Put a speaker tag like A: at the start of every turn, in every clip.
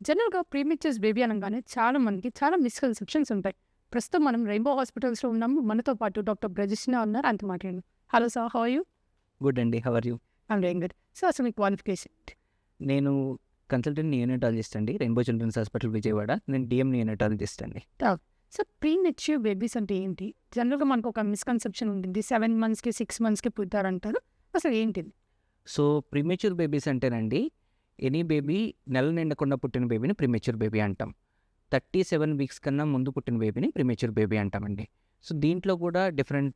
A: జనరల్‌గా premature baby అనంగానే చాలా మందికి చాలా మిస్‌కన్సెప్షన్స్ ఉంటాయి. ప్రస్తుతం మనం రెయిన్బో హాస్పిటల్స్‌లో ఉన్నాము. మనతో పాటు డాక్టర్ బ్రజెషినా ఉన్నారు. ఆయనతో మాట్లాడదాం. Hello sir, how are you?
B: Good అండి. How are you?
A: I'm doing good. So, అసలు మీ క్వాలిఫికేషన్?
B: నేను కన్సల్టెంట్ నియోనటాలజిస్ట్ అండి. Rainbow Children's Hospital Vijayawada. నేను డీఎం నియోనటాలజిస్ట్ అండి.
A: సో, ప్రీమెచ్యూర్ బేబీస్ అంటే ఏంటి? జనరల్‌గా మనకు ఒక మిస్‌కన్సెప్షన్ ఉంటుంది. 7 మంత్స్‌కి, 6 మంత్స్‌కి పుడతారంటారు. అసలు ఏంటిది?
B: సో, ప్రీమెచ్యూర్ బేబీస్ అంటేనండి, ఎనీ బేబీ నెల నిండకుండా పుట్టిన బేబీని ప్రీమెచ్యూర్ బేబీ అంటాం. 37 వీక్స్ కన్నా ముందు పుట్టిన బేబీని ప్రీమెచ్యూర్ బేబీ అంటామండి. సో, దీంట్లో కూడా డిఫరెంట్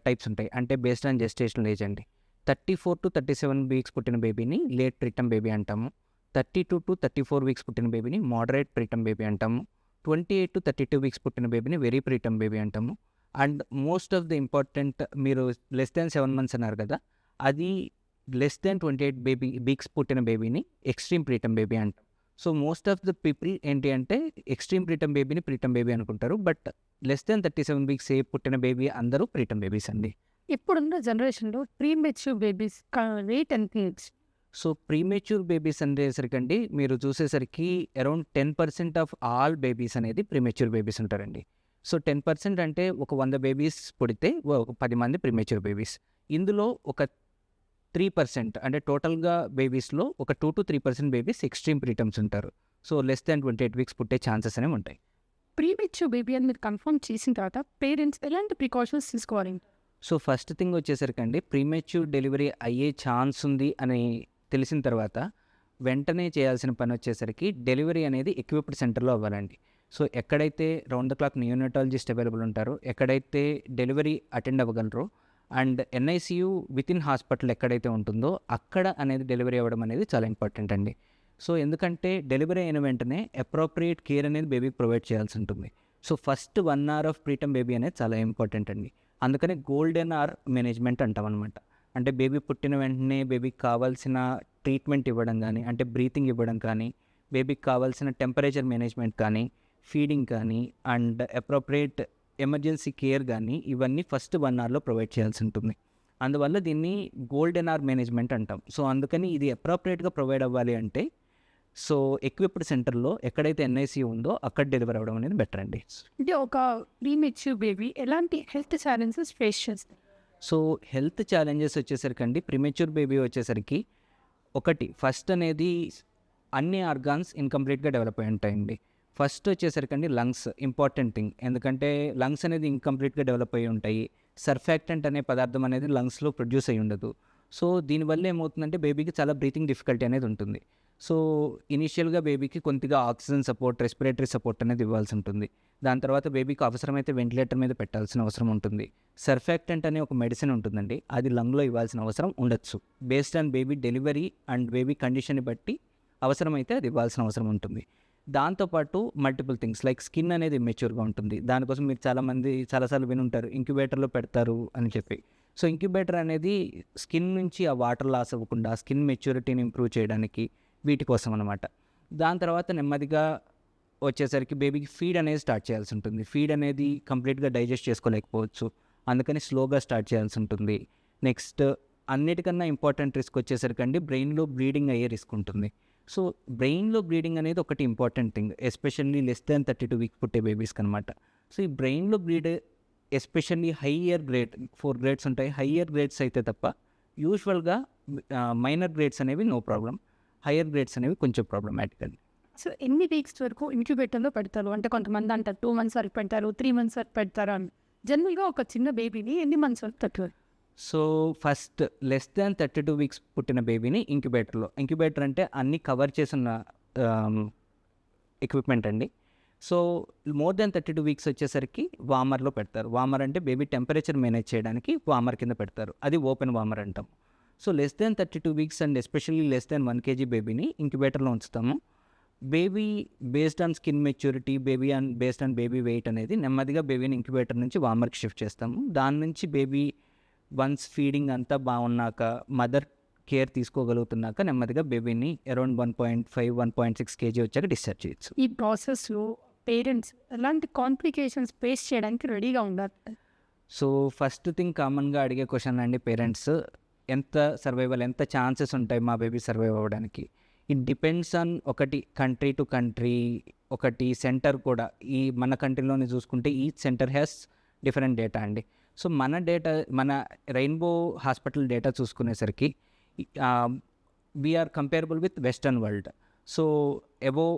B: టైప్స్ ఉంటాయి. అంటే బేస్డ్ ఆన్ జెస్టేషనల్ ఏజ్ అండి. 34-37 వీక్స్ పుట్టిన బేబీని లేట్ ప్రీటర్మ్ బేబీ అంటాము. 32-34 వీక్స్ పుట్టిన బేబీని మోడరేట్ ప్రీటర్మ్ బేబీ అంటాము. 28-32 వీక్స్ పుట్టిన బేబీని వెరీ ప్రీటర్మ్ బేబీ అంటాము. And most of the important, మీరు లెస్ దాన్ 7 మంత్స్ అన్నారు కదా, అది లెస్ దాన్ 28 వీక్స్ పుట్టిన బేబీని ఎక్స్ట్రీమ్ ప్రీటర్మ్ బేబీ అంటాం. So most of the people ఏంటి అంటే ఎక్స్ట్రీమ్ ప్రీటర్మ్ బేబీని ప్రీటర్మ్ బేబీ అనుకుంటారు. బట్ లెస్ దాన్ 37 వీక్స్ పుట్టిన బేబీ అందరూ ప్రీటర్మ్ బేబీస్ అండి.
A: ఇప్పుడున్న జనరేషన్‌లో ప్రీమెచ్యూర్ బేబీస్ రేట్ ఎంత ఉండొచ్చు?
B: సో ప్రీమెచ్యూర్ బేబీస్ అనేసరికండి, మీరు చూసేసరికి అరౌండ్ 10% ఆఫ్ ఆల్ బేబీస్ అనేది ప్రీమెచ్యూర్ బేబీస్ ఉంటారండి. సో 10% అంటే ఒక 100 బేబీస్ పుడితే ఒక 10 మంది ప్రీమెచ్యూర్ బేబీస్. ఇందులో ఒక 3% అంటే టోటల్గా బేబీస్లో ఒక 2-3% బేబీస్ ఎక్స్ట్రీమ్ ప్రీటర్మ్స్ ఉంటారు. సో లెస్ దాన్ 28 వీక్స్ పుట్టే ఛాన్సెస్ అనేవి ఉంటాయి.
A: ప్రీమెచ్యూర్ బేబీ అని మీరు కన్ఫర్మ్ చేసిన తర్వాత పేరెంట్స్ ఎలాంటి ప్రికాషన్స్ తీసుకోవాలి?
B: సో ఫస్ట్ థింగ్ వచ్చేసరికండి, ప్రీమెచ్యూర్ డెలివరీ అయ్యే ఛాన్స్ ఉంది అని తెలిసిన తర్వాత వెంటనే చేయాల్సిన పని వచ్చేసరికి డెలివరీ అనేది ఎక్విప్డ్ సెంటర్లో అవ్వాలండి. సో ఎక్కడైతే round the clock neonatologist available ఉంటారో, ఎక్కడైతే డెలివరీ అటెండ్ అవ్వగలరో, and NICU with in hospital ఎక్కడైతే ఉంటుందో అక్కడ అనేది డెలివరీ అవ్వడం అనేది చాలా ఇంపార్టెంట్ అండి. సో ఎందుకంటే డెలివరీ అయిన వెంటనే అప్రోప్రియేట్ కేర్ అనేది బేబీకి ప్రొవైడ్ చేయాల్సి ఉంటుంది. So first 1 hour of preterm baby అనేది చాలా ఇంపార్టెంట్ అండి. అందుకని గోల్డెన్ అవర్ మేనేజ్మెంట్ అంటాం అనమాట. అంటే బేబీ పుట్టిన వెంటనే బేబీకి కావాల్సిన ట్రీట్మెంట్ ఇవ్వడం కానీ, అంటే బ్రీతింగ్ ఇవ్వడం కానీ, బేబీకి కావాల్సిన టెంపరేచర్ మేనేజ్మెంట్ కానీ, ఫీడింగ్ కానీ, అండ్ అప్రోప్రియేట్ ఎమర్జెన్సీ కేర్ కానీ, ఇవన్నీ ఫస్ట్ 1 అవర్లో ప్రొవైడ్ చేయాల్సి ఉంటుంది. అందువల్ల దీన్ని గోల్డెన్ అవర్ మేనేజ్మెంట్ అంటాం. సో అందుకని ఇది అప్రోప్రియేట్గా ప్రొవైడ్ అవ్వాలి అంటే, సో ఎక్విప్డ్ సెంటర్లో ఎక్కడైతే ఎన్ఐసియు ఉందో అక్కడ డెలివర్ అవ్వడం అనేది బెటర్ అండి.
A: అంటే ఒక ప్రీమెచ్యూర్ బేబీ ఎలాంటి హెల్త్ ఛాలెంజెస్ ఫేస్ చేస్తుంది?
B: సో హెల్త్ ఛాలెంజెస్ వచ్చేసరికండి, ప్రీమెచ్యూర్ బేబీ వచ్చేసరికి ఒకటి ఫస్ట్ అనేది అన్ని ఆర్గాన్స్ ఇన్కంప్లీట్గా డెవలప్ అయి ఉంటాయండి. ఫస్ట్ వచ్చేసరికండి లంగ్స్ ఇంపార్టెంట్ థింగ్. ఎందుకంటే లంగ్స్ అనేది ఇన్కంప్లీట్గా డెవలప్ అయి ఉంటాయి. సర్ఫాక్టెంట్ అనే పదార్థం అనేది లంగ్స్లో ప్రొడ్యూస్ అయ్యి ఉండదు. సో దీనివల్ల ఏమవుతుందంటే బేబీకి చాలా బ్రీతింగ్ డిఫికల్టీ అనేది ఉంటుంది. సో ఇనీషియల్గా బేబీకి కొద్దిగా ఆక్సిజన్ సపోర్ట్, రెస్పిరేటరీ సపోర్ట్ అనేది ఇవ్వాల్సి ఉంటుంది. దాని తర్వాత బేబీకి అవసరమైతే వెంటిలేటర్ మీద పెట్టాల్సిన అవసరం ఉంటుంది. సర్ఫాక్టెంట్ అనే ఒక మెడిసిన్ ఉంటుందండి, అది లంగ్లో ఇవ్వాల్సిన అవసరం ఉండొచ్చు. Based on baby delivery and baby కండిషన్ని బట్టి అవసరమైతే అది ఇవ్వాల్సిన అవసరం ఉంటుంది. దాంతోపాటు మల్టిపుల్ థింగ్స్ లైక్ స్కిన్ అనేది మెచ్యూర్గా ఉంటుంది. దానికోసం మీరు చాలాసార్లు వినుంటారు ఇంక్యుబేటర్లో పెడతారు అని చెప్పి. సో ఇంక్యుబేటర్ అనేది స్కిన్ నుంచి ఆ వాటర్ లాస్ అవ్వకుండా స్కిన్ మెచ్యూరిటీని ఇంప్రూవ్ చేయడానికి, వీటి కోసం అనమాట. దాని తర్వాత నెమ్మదిగా వచ్చేసరికి బేబీకి ఫీడ్ అనేది స్టార్ట్ చేయాల్సి ఉంటుంది. ఫీడ్ అనేది కంప్లీట్గా డైజెస్ట్ చేసుకోలేకపోవచ్చు, అందుకని స్లోగా స్టార్ట్ చేయాల్సి ఉంటుంది. నెక్స్ట్ అన్నిటికన్నా ఇంపార్టెంట్ రిస్క్ వచ్చేసరికి బ్రెయిన్లో బ్లీడింగ్ అయ్యే రిస్క్ ఉంటుంది. సో బ్రెయిన్లో బ్లీడింగ్ అనేది ఒకటి important thing, especially less than 32 weeks పుట్టే బేబీస్కి అనమాట. సో ఈ బ్రెయిన్లో bleed especially higher grade 4 grades ఉంటాయి. హయ్యర్ గ్రేడ్స్ అయితే తప్ప యూజువల్గా మైనర్ గ్రేడ్స్ అనేవి నో ప్రాబ్లం, హయ్యర్ గ్రేడ్స్ అనేవి కొంచెం ప్రాబ్లమాటిక్ అండి.
A: సో ఎన్ని వీక్స్ వరకు ఇంక్యుబేటర్లో పెడతారు? అంటే కొంతమంది అంటారు 2 మంత్స్ వరకు పెడతారు, 3 మంత్స్ వరకు పెడతారు అని. జనరల్గా ఒక చిన్న బేబీని ఎన్ని మంత్స్ వరకు పెట్టారు?
B: So first less than 32 weeks పుట్టిన బేబీని ఇంక్యుబేటర్ అంటే అన్నీ కవర్ చేసిన ఎక్విప్మెంట్ అండి. సో మోర్ దాన్ 32 వీక్స్ వచ్చేసరికి వామర్లో పెడతారు. వామర్ అంటే బేబీ టెంపరేచర్ మేనేజ్ చేయడానికి వామర్ కింద పెడతారు, అది ఓపెన్ వామర్ అంటాం. So less than 32 weeks and especially less than 1 kg బేబీని ఇంక్యుబేటర్లో ఉంచుతాము. Baby based on skin maturity, based on baby wait అనేది నెమ్మదిగా బేబీని ఇంక్యుబేటర్ నుంచి వామర్కి షిఫ్ట్ చేస్తాము. దాని నుంచి బేబీ వన్స్ ఫీడింగ్ అంతా బాగున్నాక, మదర్ కేర్ తీసుకోగలుగుతున్నాక నెమ్మదిగా బేబీని అరౌండ్ 1.5-1.6 kg వచ్చాక డిశ్చార్జ్ చేయొచ్చు.
A: ఈ ప్రాసెస్లో పేరెంట్స్ ఎలాంటి కాంప్లికేషన్స్ ఫేస్ చేయడానికి రెడీగా ఉండాలి?
B: సో ఫస్ట్ థింగ్ కామన్గా అడిగే క్వశ్చన్ అండి పేరెంట్స్, ఎంత ఛాన్సెస్ ఉంటాయి మా బేబీ సర్వైవ్ అవ్వడానికి. ఇట్ డిపెండ్స్ ఆన్ ఒకటి కంట్రీ టు కంట్రీ, ఒకటి సెంటర్ కూడా. ఈ మన కంట్రీలోనే చూసుకుంటే each centre has different data అండి. సో మన రెయిన్బో హాస్పిటల్ డేటా చూసుకునేసరికి we are comparable with western world. So above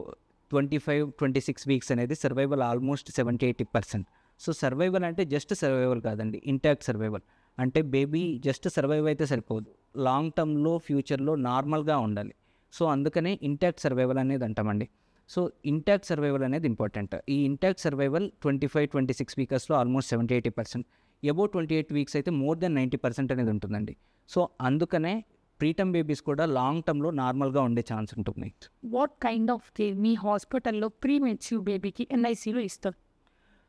B: 25-26 weeks అనేది సర్వైవల్ ఆల్మోస్ట్ 70-80%. సో సర్వైవల్ అంటే జస్ట్ సర్వైవల్ కాదండి, ఇంటాక్ట్ సర్వైవల్. అంటే బేబీ జస్ట్ సర్వైవ్ అయితే సరిపోదు, లాంగ్ టర్మ్లో ఫ్యూచర్లో నార్మల్గా ఉండాలి. సో అందుకనే ఇంటాక్ట్ సర్వైవల్ అనేది అంటామండి. సో ఇంటాక్ట్ సర్వైవల్ అనేది ఇంపార్టెంట్. ఈ ఇంటాక్ట్ సర్వైవల్ 25-26 వీక్స్లో ఆల్మోస్ట్ 70-80%, అబోవ్ 28 వీక్స్ అయితే మోర్ దెన్ 90% అనేది ఉంటుందండి. సో అందుకనే ప్రీటర్మ్ బేబీస్ కూడా లాంగ్ టర్మ్లో నార్మల్గా ఉండే ఛాన్స్ ఉంటుంది.
A: వాట్ కైండ్ ఆఫ్ కేర్ మీ హాస్పిటల్లో ప్రీమెచ్యూర్ బేబీకి ఎన్ఐసీలో ఇస్తారు?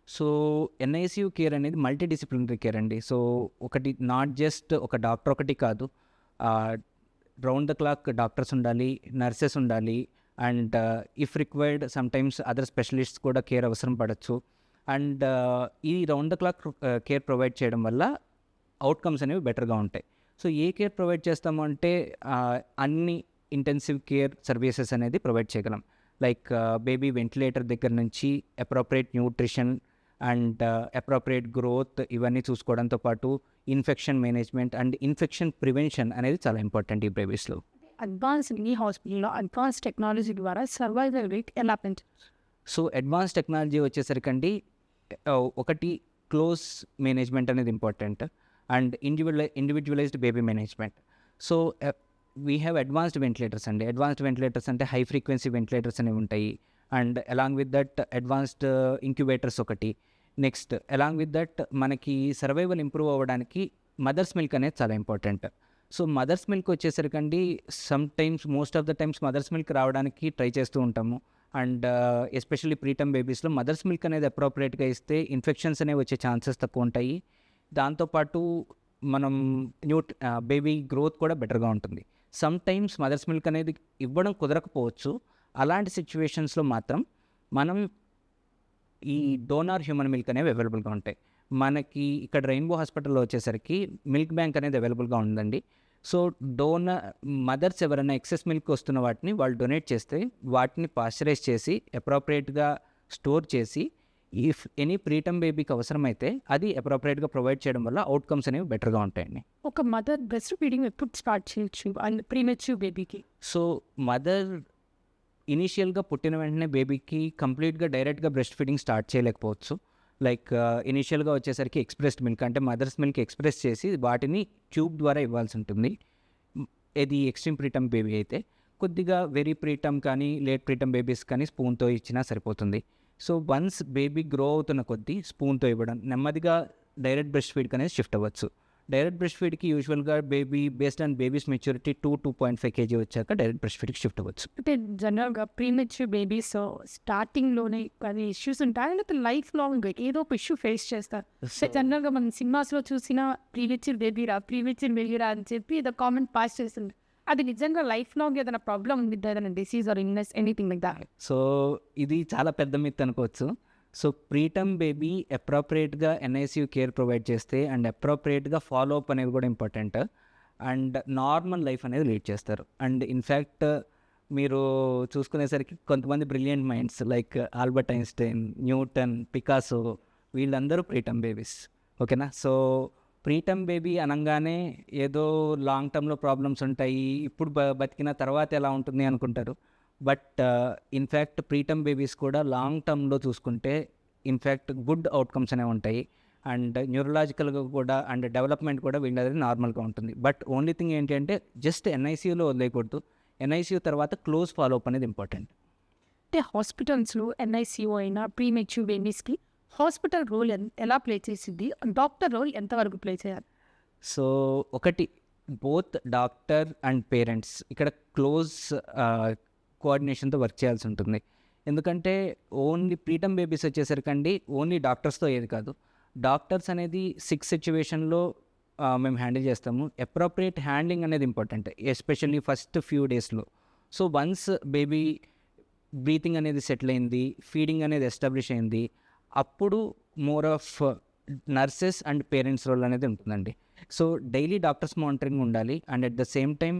B: సో ఎన్ఐసియు కేర్ అనేది మల్టీ డిసిప్లినరీ కేర్ అండి. సో ఒకటి నాట్ జస్ట్ ఒక డాక్టర్ ఒకటి కాదు, రౌండ్ ద క్లాక్ డాక్టర్స్ ఉండాలి, నర్సెస్ ఉండాలి, and if required sometimes other specialists కూడా కేర్ అవసరం పడవచ్చు. అండ్ ఈ round the clock care provide చేయడం వల్ల అవుట్కమ్స్ అనేవి బెటర్గా ఉంటాయి. సో ఏ కేర్ ప్రొవైడ్ చేస్తాము అంటే అన్ని ఇంటెన్సివ్ కేర్ సర్వీసెస్ అనేది ప్రొవైడ్ చేయగలం. లైక్ బేబీ వెంటిలేటర్ దగ్గర నుంచి appropriate nutrition and appropriate growth ఇవన్నీ చూసుకోవడంతో పాటు infection management and infection prevention అనేది చాలా ఇంపార్టెంట్ ఈ బేబీస్లో.
A: అడ్వాన్స్ మీ హాస్పిటల్లో అడ్వాన్స్ టెక్నాలజీ ద్వారా సర్వైవల్ రేట్ ఎలా పెంచారు?
B: సో అడ్వాన్స్ టెక్నాలజీ వచ్చేసరికండి ఒకటి క్లోజ్ మేనేజ్మెంట్ అనేది important and individualised baby management. So we have advanced ventilators అండి. అడ్వాన్స్డ్ వెంటిలేటర్స్ అంటే హై ఫ్రీక్వెన్సీ వెంటిలేటర్స్ అనేవి ఉంటాయి. And along with that advanced incubators ఒకటి. నెక్స్ట్ అలాంగ్ విత్ దట్ మనకి సర్వైవల్ ఇంప్రూవ్ అవ్వడానికి mother's milk అనేది చాలా ఇంపార్టెంట్. సో మదర్స్ మిల్క్ వచ్చేసరికండి most of the times mother's milk రావడానికి ట్రై చేస్తూ ఉంటాము. అండ్ ఎస్పెషల్లీ ప్రీటర్మ్ బేబీస్లో మదర్స్ మిల్క్ అనేది అప్రోప్రియేట్గా ఇస్తే ఇన్ఫెక్షన్స్ అనేవి వచ్చే ఛాన్సెస్ తక్కువ ఉంటాయి. దాంతోపాటు మనం బేబీ గ్రోత్ కూడా బెటర్గా ఉంటుంది. సమ్టైమ్స్ మదర్స్ మిల్క్ అనేది ఇవ్వడం కుదరకపోవచ్చు. అలాంటి సిచ్యువేషన్స్లో మాత్రం మనం ఈ డోనార్ హ్యూమన్ మిల్క్ అనేవి అవైలబుల్గా ఉంటాయి. మనకి ఇక్కడ రెయిన్బో హాస్పిటల్లో వచ్చేసరికి మిల్క్ బ్యాంక్ అనేది అవైలబుల్గా ఉందండి. సో మదర్స్ ఎవరైనా ఎక్సెస్ మిల్క్ వస్తున్న వాటిని వాళ్ళు డొనేట్ చేస్తే వాటిని పాశ్చరైజ్ చేసి అప్రోప్రియేట్గా స్టోర్ చేసి ఇఫ్ ఎనీ ప్రీటర్మ్ బేబీకి అవసరమైతే అది అప్రోప్రియేట్గా ప్రొవైడ్ చేయడం వల్ల అవుట్కమ్స్ అనేవి బెటర్గా ఉంటాయండి.
A: ఒక మదర్ బ్రెస్ట్ ఫీడింగ్ ఎప్పుడు స్టార్ట్ చేయొచ్చు అండ్ ప్రీమెచ్యూర్ బేబీకి?
B: సో మదర్ ఇనీషియల్గా పుట్టిన వెంటనే బేబీకి కంప్లీట్గా డైరెక్ట్గా బ్రెస్ట్ ఫీడింగ్ స్టార్ట్ చేయలేకపోవచ్చు. లైక్ ఇనీషియల్గా వచ్చేసరికి ఎక్స్ప్రెస్డ్ మిల్క్ అంటే మదర్స్ మిల్క్ ఎక్స్ప్రెస్ చేసి వాటిని ట్యూబ్ ద్వారా ఇవ్వాల్సి ఉంటుంది. ఇది ఎక్స్ట్రీమ్ ప్రీటర్మ్ బేబీ అయితే. కొద్దిగా వెరీ ప్రీటర్మ్ కానీ లేట్ ప్రీటర్మ్ బేబీస్ కానీ స్పూన్తో ఇచ్చినా సరిపోతుంది. సో వన్స్ బేబీ గ్రో అవుతున్న కొద్దీ స్పూన్తో ఇవ్వడం, నెమ్మదిగా డైరెక్ట్ బ్రెస్ట్ ఫీడ్కి అనేది షిఫ్ట్ అవ్వచ్చు. డైరెక్ట్ బ్రెస్ట్ ఫీడ్కి యూజువల్గా baby based on babies maturity 2.5 kg వచ్చాక డైరెక్ట్ బ్రెస్ట్ ఫీడ్కి షిఫ్ట్ అవ్వచ్చు.
A: అంటే జనరల్గా ప్రీమెచ్యూర్ బేబీస్ స్టార్టింగ్లోనే అది ఇష్యూస్ ఉంటాయి, లేకపోతే లైఫ్ లాంగ్ ఏదో ఒక ఇష్యూ ఫేస్ చేస్తారు. జనరల్గా మనం సినిమాస్లో చూసిన ప్రీమెచ్యూర్ బేబీరా అని చెప్పి ఏదో కామెంట్ పాస్ చేస్తుంది. అది నిజంగా లైఫ్ లాంగ్ ఏదైనా ప్రాబ్లమ్ ఉంది, ఏదైనా disease or illness anything like that?
B: So ఇది చాలా పెద్ద మిత్ అనుకోవచ్చు. సో ప్రీటర్మ్ బేబీ అప్రోప్రియేట్గా ఎన్ఐసియు కేర్ ప్రొవైడ్ చేస్తే అండ్ అప్రోప్రియేట్గా ఫాలో అప్ అనేది కూడా ఇంపార్టెంట్ అండ్ నార్మల్ లైఫ్ అనేది లీడ్ చేస్తారు. అండ్ ఇన్ఫ్యాక్ట్ మీరు చూసుకునేసరికి కొంతమంది brilliant minds like Albert Einstein, Newton, Picasso వీళ్ళందరూ ప్రీటర్మ్ బేబీస్. ఓకేనా? సో ప్రీటర్మ్ బేబీ అనగానే ఏదో లాంగ్ టర్మ్లో ప్రాబ్లమ్స్ ఉంటాయి, ఇప్పుడు బతికిన తర్వాత ఎలా ఉంటుంది అనుకుంటారు. బట్ ఇన్ఫ్యాక్ట్ ప్రీటర్మ్ బేబీస్ కూడా లాంగ్ టర్మ్లో చూసుకుంటే ఇన్ఫ్యాక్ట్ గుడ్ అవుట్కమ్స్ అనేవి ఉంటాయి. అండ్ న్యూరలాజికల్గా కూడా అండ్ డెవలప్మెంట్ కూడా వీళ్ళది నార్మల్గా ఉంటుంది. బట్ ఓన్లీ థింగ్ ఏంటి అంటే జస్ట్ ఎన్ఐసియూలో వదిలేయకూడదు. ఎన్ఐసియూ తర్వాత క్లోజ్ ఫాలో అప్ అనేది ఇంపార్టెంట్.
A: అంటే హాస్పిటల్స్లో ఎన్ఐసియూ అయినా ప్రీమెచ్యూర్ బేబీస్కి హాస్పిటల్ రోల్ ఎలా ప్లే చేసింది, డాక్టర్ రోల్ ఎంతవరకు ప్లే చేయాలి?
B: సో ఒకటి బోత్ డాక్టర్ అండ్ పేరెంట్స్ ఇక్కడ క్లోజ్ కోఆర్డినేషన్తో వర్క్ చేయాల్సి ఉంటుంది. ఎందుకంటే ఓన్లీ ప్రీటర్మ్ బేబీస్ వచ్చేసరికండి ఓన్లీ డాక్టర్స్తో ఏది కాదు, డాక్టర్స్ అనేది సిక్ సిచ్యువేషన్లో మేము హ్యాండిల్ చేస్తాము. అప్రోప్రియేట్ హ్యాండ్లింగ్ అనేది ఇంపార్టెంట్, ఎస్పెషల్లీ ఫస్ట్ ఫ్యూ డేస్లో. సో వన్స్ బేబీ బ్రీతింగ్ అనేది సెటిల్ అయింది, ఫీడింగ్ అనేది ఎస్టాబ్లిష్ అయింది, అప్పుడు more of nurses and parents role అనేది ఉంటుందండి. సో డైలీ డాక్టర్స్ మానిటరింగ్ ఉండాలి and at the same time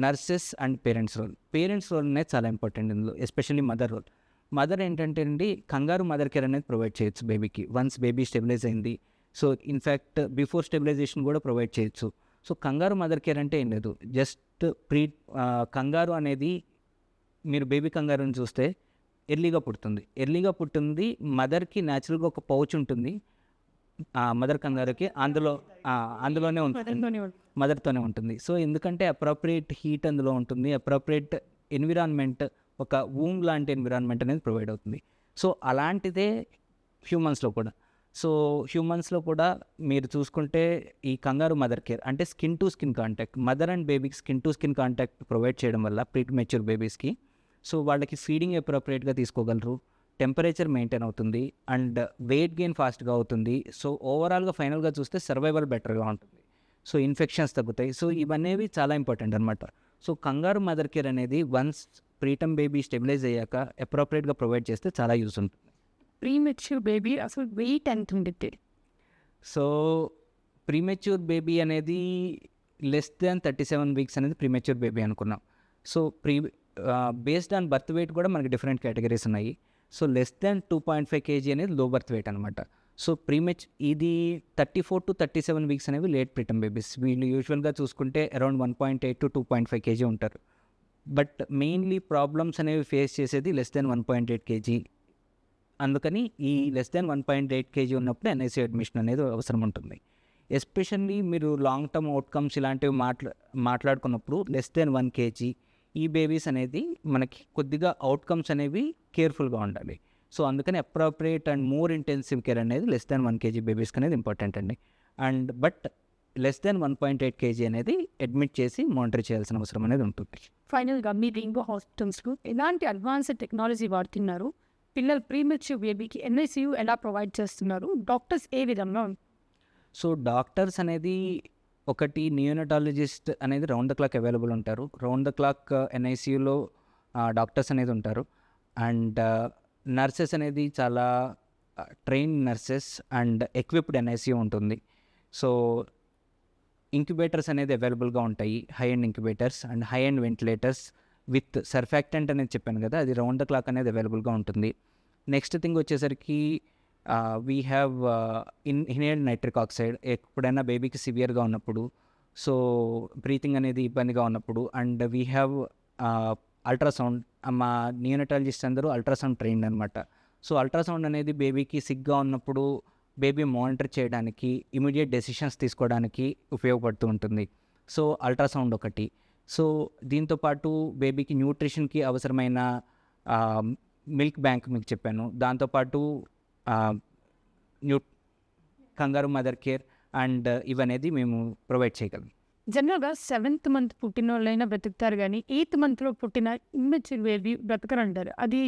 B: nurses and parents role అనేది చాలా ఇంపార్టెంట్ ఇందులో, ఎస్పెషల్లీ మదర్ రోల్. మదర్ ఏంటంటే అండి, కంగారు మదర్ కేర్ అనేది ప్రొవైడ్ చేయొచ్చు బేబీకి వన్స్ బేబీ స్టెబిలైజ్ అయింది. సో ఇన్ఫ్యాక్ట్ బిఫోర్ స్టెబిలైజేషన్ కూడా ప్రొవైడ్ చేయొచ్చు. సో కంగారు మదర్ కేర్ అంటే ఏం లేదు, జస్ట్ కంగారు అనేది మీరు బేబీ కంగారుని చూస్తే ఎర్లీగా పుట్టింది. మదర్కి న్యాచురల్గా ఒక పౌచ్ ఉంటుంది మదర్ కంగారుకి, అందులోనే ఉంటుంది, మదర్తోనే ఉంటుంది. సో ఎందుకంటే అప్రోప్రియేట్ హీట్ అందులో ఉంటుంది, అప్రోప్రియేట్ ఎన్విరాన్మెంట్, ఒక వూమ్ లాంటి ఎన్విరాన్మెంట్ అనేది ప్రొవైడ్ అవుతుంది. సో అలాంటిదే హ్యూమన్స్లో కూడా మీరు చూసుకుంటే ఈ కంగారు మదర్ కేర్ అంటే skin to skin contact, mother and బేబీకి skin to skin contact provide చేయడం వల్ల ప్రీ మెచ్యూర్ బేబీస్కి సో వాళ్ళకి ఫీడింగ్ అప్రోప్రియేట్గా తీసుకోగలరు, టెంపరేచర్ మెయింటైన్ అవుతుంది అండ్ వెయిట్ గెయిన్ ఫాస్ట్గా అవుతుంది. సో ఓవరాల్గా ఫైనల్గా చూస్తే సర్వైవల్ బెటర్గా ఉంటుంది, సో ఇన్ఫెక్షన్స్ తగ్గుతాయి. సో ఇవనేవి చాలా ఇంపార్టెంట్ అనమాట. సో కంగారు మదర్ కేర్ అనేది వన్స్ ప్రీటమ్ బేబీ స్టెబిలైజ్ అయ్యాక అప్రోప్రియేట్గా ప్రొవైడ్ చేస్తే చాలా యూస్ ఉంటుంది.
A: ప్రీమెచ్యూర్ బేబీ అసలు వెయిట్ ఎంత ఉంటుంది?
B: సో ప్రీమెచ్యూర్ బేబీ అనేది లెస్ దాన్ 37 వీక్స్ అనేది ప్రీమెచ్యూర్ బేబీ అనుకున్నాం. So based on birth weight కూడా మనకి డిఫరెంట్ కేటగిరీస్ ఉన్నాయి. సో లెస్ దాన్ 2.5 kg అనేది లో బర్త్ వెయిట్ అనమాట. సో ఇది 34 to 37 వీక్స్ అనేవి లేట్ ప్రీటమ్ బేబీస్. వీళ్ళు యూజువల్గా చూసుకుంటే అరౌండ్ 1.8 to 2.5 kg ఉంటారు. బట్ మెయిన్లీ ప్రాబ్లమ్స్ అనేవి ఫేస్ చేసేది లెస్ దాన్ 1.8 kg. అందుకని ఈ లెస్ దాన్ 1.8 kg ఉన్నప్పుడు ఎన్ఐసీ అడ్మిషన్ అనేది అవసరం ఉంటుంది. ఎస్పెషల్లీ మీరు లాంగ్ టర్మ్ అవుట్కమ్స్ ఇలాంటివి మాట్లాడుకున్నప్పుడు లెస్ దాన్ 1 kg ఈ బేబీస్ అనేది మనకి కొద్దిగా అవుట్కమ్స్ అనేవి కేర్ఫుల్గా ఉండాలి. సో అందుకని appropriate and more intensive care అనేది లెస్ దాన్ 1 kg బేబీస్కి అనేది ఇంపార్టెంట్ అండి. బట్ లెస్ దాన్ 1.8 kg అనేది అడ్మిట్ చేసి మానిటర్ చేయాల్సిన అవసరం అనేది ఉంటుంది.
A: ఫైనల్గా మీ రెయిన్బో హాస్పిటల్స్లో ఎలాంటి అడ్వాన్స్డ్ టెక్నాలజీ వాడుతున్నారు? పిల్లలు ప్రీమెచ్యూర్ బేబీకి ఎన్ఐసియు ఎలా ప్రొవైడ్ చేస్తున్నారు? డాక్టర్స్ ఏ విధంగా?
B: సో డాక్టర్స్ అనేది ఒకటి నియోనటాలజిస్ట్ అనేది రౌండ్ ద క్లాక్ అవైలబుల్ ఉంటారు. రౌండ్ ద క్లాక్ ఎన్ఐసియులో డాక్టర్స్ అనేది ఉంటారు. అండ్ నర్సెస్ అనేది చాలా train nurses and equipped NICU ఉంటుంది. సో ఇంక్యుబేటర్స్ అనేది అవైలబుల్గా ఉంటాయి, high and incubators and high and ventilators with surfactant అనేది చెప్పాను కదా, అది రౌండ్ ద క్లాక్ అనేది అవైలబుల్గా ఉంటుంది. నెక్స్ట్ థింగ్ వచ్చేసరికి we have inhaled nitric oxide ఎప్పుడైనా బేబీకి సివియర్గా ఉన్నప్పుడు, సో బ్రీతింగ్ అనేది ఇబ్బందిగా ఉన్నప్పుడు. And we have ultrasound. మా నియోనటాలజిస్ట్ అందరూ అల్ట్రాసౌండ్ ట్రైన్డ్ అనమాట. సో అల్ట్రాసౌండ్ అనేది బేబీకి సిగ్గా ఉన్నప్పుడు బేబీ మానిటర్ చేయడానికి, ఇమీడియట్ డెసిషన్స్ తీసుకోవడానికి ఉపయోగపడుతూ ఉంటుంది. సో అల్ట్రాసౌండ్ ఒకటి. సో దీంతోపాటు బేబీకి న్యూట్రిషన్కి అవసరమైన మిల్క్ బ్యాంక్ మీకు చెప్పాను, దాంతోపాటు కంగారు మదర్ కేర్ అండ్ ఇవనేది మేము ప్రొవైడ్ చేయగలం.
A: జనరల్గా 7th month పుట్టిన వాళ్ళైనా బ్రతుకుతారు, కానీ 8th monthలో పుట్టిన ఇమ్మెచ్యూర్ బేబీ బ్రతకరంటారు. అది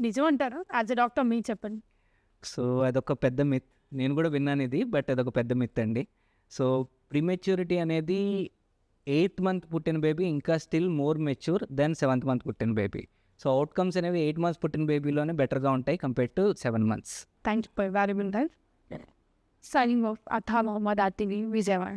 A: నిజం అంటారా? యాజ్ ఎ డాక్టర్ మీరు చెప్పండి.
B: సో అదొక పెద్ద మిత్, నేను కూడా విన్నాను ఇది, బట్ అదొక పెద్ద మిత్ అండి. సో ప్రీమెచ్యూరిటీ అనేది 8th month పుట్టిన బేబీ ఇంకా still more mature than 7th month పుట్టిన బేబీ. సో అవుట్కమ్స్ అనేవి 8 months పుట్టిన బేబీలోనే బెటర్గా ఉంటాయి compare to 7 months.
A: Thank you for valuable time. Signing off అథా మొహమ్మద్ ఆతివి, విజయవాడ.